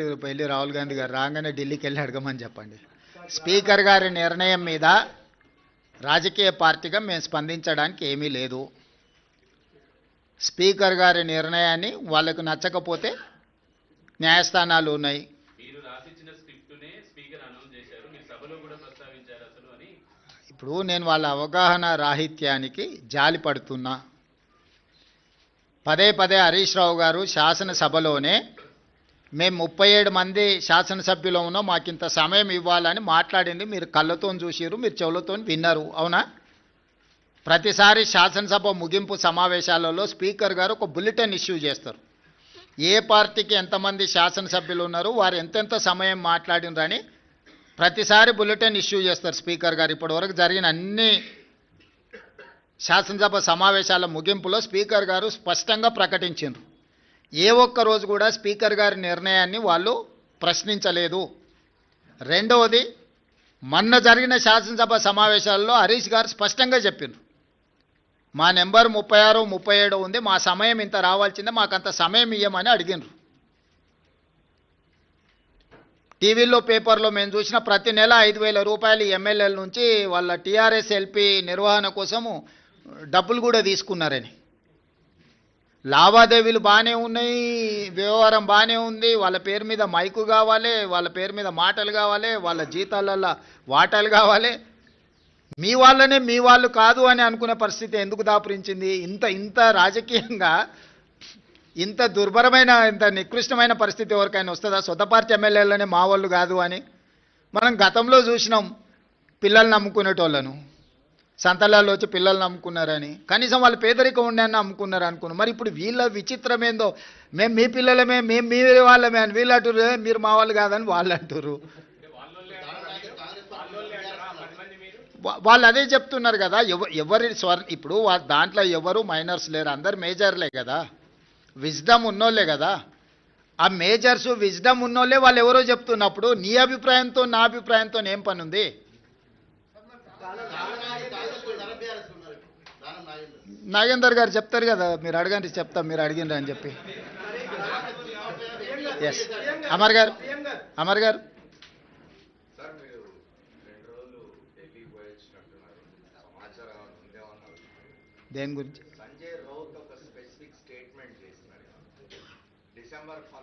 Direct వెళ్ళి రాహుల్ గాంధీ గారు రాగానే ఢిల్లీకి వెళ్ళి అడగమని చెప్పండి. స్పీకర్ గారి నిర్ణయం మీద రాజకీయ పార్టీగా మేము స్పందించడానికి ఏమీ లేదు. స్పీకర్ గారి నిర్ణయాన్ని వాళ్ళకు నచ్చకపోతే న్యాయస్థానాలు ఉన్నాయి. ఇప్పుడు నేను వాళ్ళ అవగాహన రాహిత్యానికి జాలి పడుతున్నా. పదే పదే హరీష్ రావు గారు శాసనసభలోనే మేము 37 మంది శాసనసభ్యులు ఉన్నాం, మాకింత సమయం ఇవ్వాలని మాట్లాడింది మీరు కళ్ళతో చూసిరు, మీరు చెవులతో విన్నారు, అవునా? ప్రతిసారి శాసనసభ ముగింపు సమావేశాలలో స్పీకర్ గారు ఒక బులెటిన్ ఇష్యూ చేస్తారు. ఏ పార్టీకి ఎంతమంది శాసనసభ్యులు ఉన్నారు, వారు ఎంతెంత సమయం మాట్లాడినరని ప్రతిసారి బులెటిన్ ఇష్యూ చేస్తారు స్పీకర్ గారు. ఇప్పటివరకు జరిగిన అన్ని శాసనసభ సమావేశాల ముగింపులో స్పీకర్ గారు స్పష్టంగా ప్రకటించారు. ఏ ఒక్క రోజు కూడా స్పీకర్ గారి నిర్ణయాన్ని వాళ్ళు ప్రశ్నించలేదు. రెండవది, మొన్న జరిగిన శాసనసభ సమావేశాల్లో హరీష్ గారు స్పష్టంగా చెప్పారు, మా నెంబర్ 36, 37 ఉంది, మా సమయం ఇంత రావాల్సిందే, మాకు అంత సమయం ఇవ్వమని అడిగినారు. టీవీలో పేపర్లో మేము చూసిన ప్రతి నెల 5,000 రూపాయలు ఎమ్మెల్యేల నుంచి వాళ్ళ టీఆర్ఎస్ ఎల్పీ నిర్వహణ కోసము డబ్బులు కూడా తీసుకున్నారని. లావాదేవీలు బాగానే ఉన్నాయి, వ్యవహారం బాగానే ఉంది, వాళ్ళ పేరు మీద మైకు కావాలి, వాళ్ళ పేరు మీద మాటలు కావాలి, వాళ్ళ జీతాలల్లో వాటాలు కావాలి. మీ వాళ్ళనే మీ వాళ్ళు కాదు అని అనుకునే పరిస్థితి ఎందుకు దాపురించింది? ఇంత రాజకీయంగా ఇంత దుర్భరమైన, ఇంత నికృష్టమైన పరిస్థితి ఎవరికైనా వస్తుందా? సొంత పార్టీ ఎమ్మెల్యేలనే మా వాళ్ళు కాదు అని. మనం గతంలో చూసినాం పిల్లల్ని నమ్ముకునేటోళ్ళను, సంతలాల్లో వచ్చి పిల్లల్ని నమ్ముకున్నారని. కనీసం వాళ్ళు పేదరికం ఉండని నమ్ముకున్నారు అనుకున్నాం. మరి ఇప్పుడు వీళ్ళ విచిత్రం ఏందో, మేము మీ పిల్లలమే, మేము మీ వాళ్ళమే అని వీళ్ళు అంటారు, మీరు మా వాళ్ళు కాదని వాళ్ళు అంటారు. వాళ్ళు అదే చెప్తున్నారు కదా. ఎవరి ఇప్పుడు దాంట్లో ఎవరు మైనర్స్ లేరు, అందరు మేజర్లే కదా, విజ్డమ్ ఉన్నోళ్ళే కదా. ఆ మేజర్స్ విజ్డమ్ ఉన్నోళ్ళే వాళ్ళు ఎవరో చెప్తున్నప్పుడు నీ అభిప్రాయంతో నా అభిప్రాయంతో ఏం పని ఉంది? నాగేందర్ గారు చెప్తారు కదా, మీరు అడగండి చెప్తాం, మీరు అడిగిండ్రు అని చెప్పి. ఎస్ అమర్ గారు, అమర్ గారు దేని గురించి?